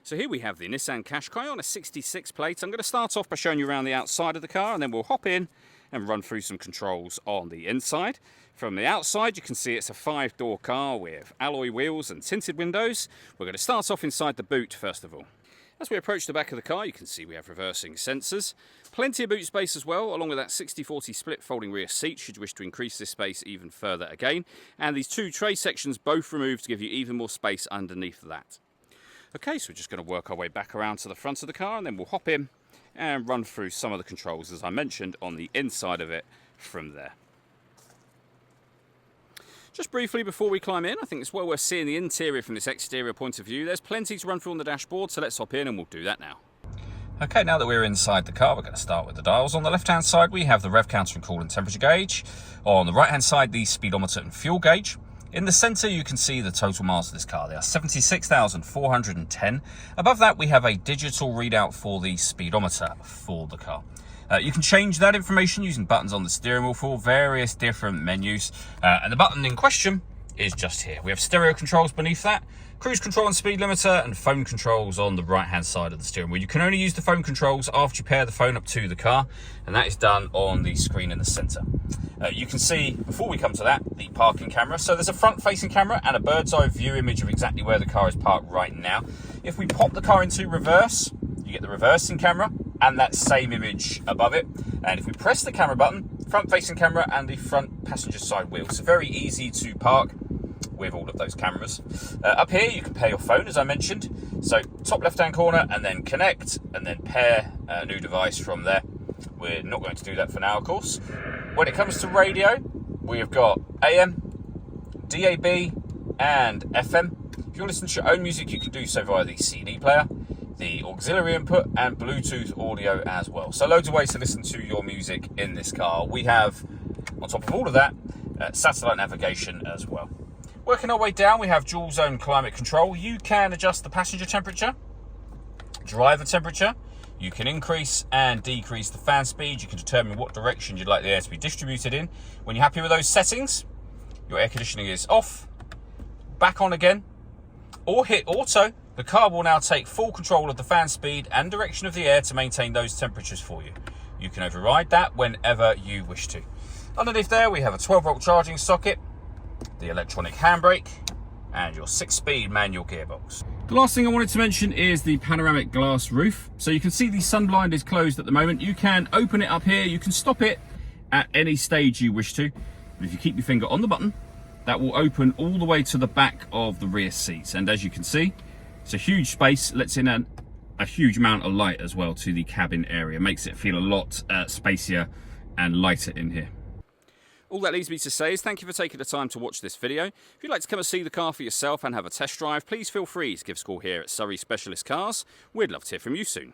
So here we have the Nissan Qashqai on a 66 plate. I'm going to start off by showing you around the outside of the car, and then we'll hop in and run through some controls on the inside. From the outside, you can see it's a 5-door car with alloy wheels and tinted windows. We're going to start off inside the boot first of all. As we approach the back of the car, you can see we have reversing sensors. Plenty of boot space as well, along with that 60-40 split folding rear seat should you wish to increase this space even further again. And these two tray sections both removed to give you even more space underneath that. Okay, so we're just going to work our way back around to the front of the car, and then we'll hop in and run through some of the controls, as I mentioned, on the inside of it from there. Just briefly before we climb in, I think it's well worth seeing the interior from this exterior point of view. There's plenty to run through on the dashboard, so let's hop in and we'll do that now. Okay, now that we're inside the car, we're going to start with the dials. On the left-hand side, we have the rev counter and coolant temperature gauge. On the right-hand side, the speedometer and fuel gauge. In the centre, you can see the total miles of this car. They are 76,410. Above that, we have a digital readout for the speedometer for the car. You can change that information using buttons on the steering wheel for various different menus. And the button in question is just here. We have stereo controls beneath that, cruise control and speed limiter, and phone controls on the right-hand side of the steering wheel. You can only use the phone controls after you pair the phone up to the car, and that is done on the screen in the centre. You can see, before we come to that, the parking camera. So there's a front-facing camera and a bird's-eye view image of exactly where the car is parked right now. If we pop the car into reverse, you get the reversing camera and that same image above it. And if we press the camera button, front-facing camera and the front passenger side wheel. So very easy to park with all of those cameras. Up here, you can pair your phone, as I mentioned. So top left-hand corner, and then connect, and then pair a new device from there. We're not going to do that for now, of course. When it comes to radio, we have got AM, DAB, and FM. If you want to listen to your own music, you can do so via the CD player, the auxiliary input, and Bluetooth audio as well. So loads of ways to listen to your music in this car. We have, on top of all of that, satellite navigation as well. Working our way down, we have dual zone climate control. You can adjust the passenger temperature, driver temperature. You can increase and decrease the fan speed. You can determine what direction you'd like the air to be distributed in. When you're happy with those settings, your air conditioning is off, back on again, or hit auto. The car will now take full control of the fan speed and direction of the air to maintain those temperatures for you. You can override that whenever you wish to. Underneath there, we have a 12-volt charging socket, the electronic handbrake, and your 6-speed manual gearbox. The last thing I wanted to mention is the panoramic glass roof. So you can see the sun blind is closed at the moment. You can open it up here. You can stop it at any stage you wish to. And if you keep your finger on the button, that will open all the way to the back of the rear seats. And as you can see, it's a huge space, lets in a huge amount of light as well to the cabin area. Makes it feel a lot spacier and lighter in here. All that leaves me to say is thank you for taking the time to watch this video. If you'd like to come and see the car for yourself and have a test drive, please feel free to give us a call here at Surrey Specialist Cars. We'd love to hear from you soon.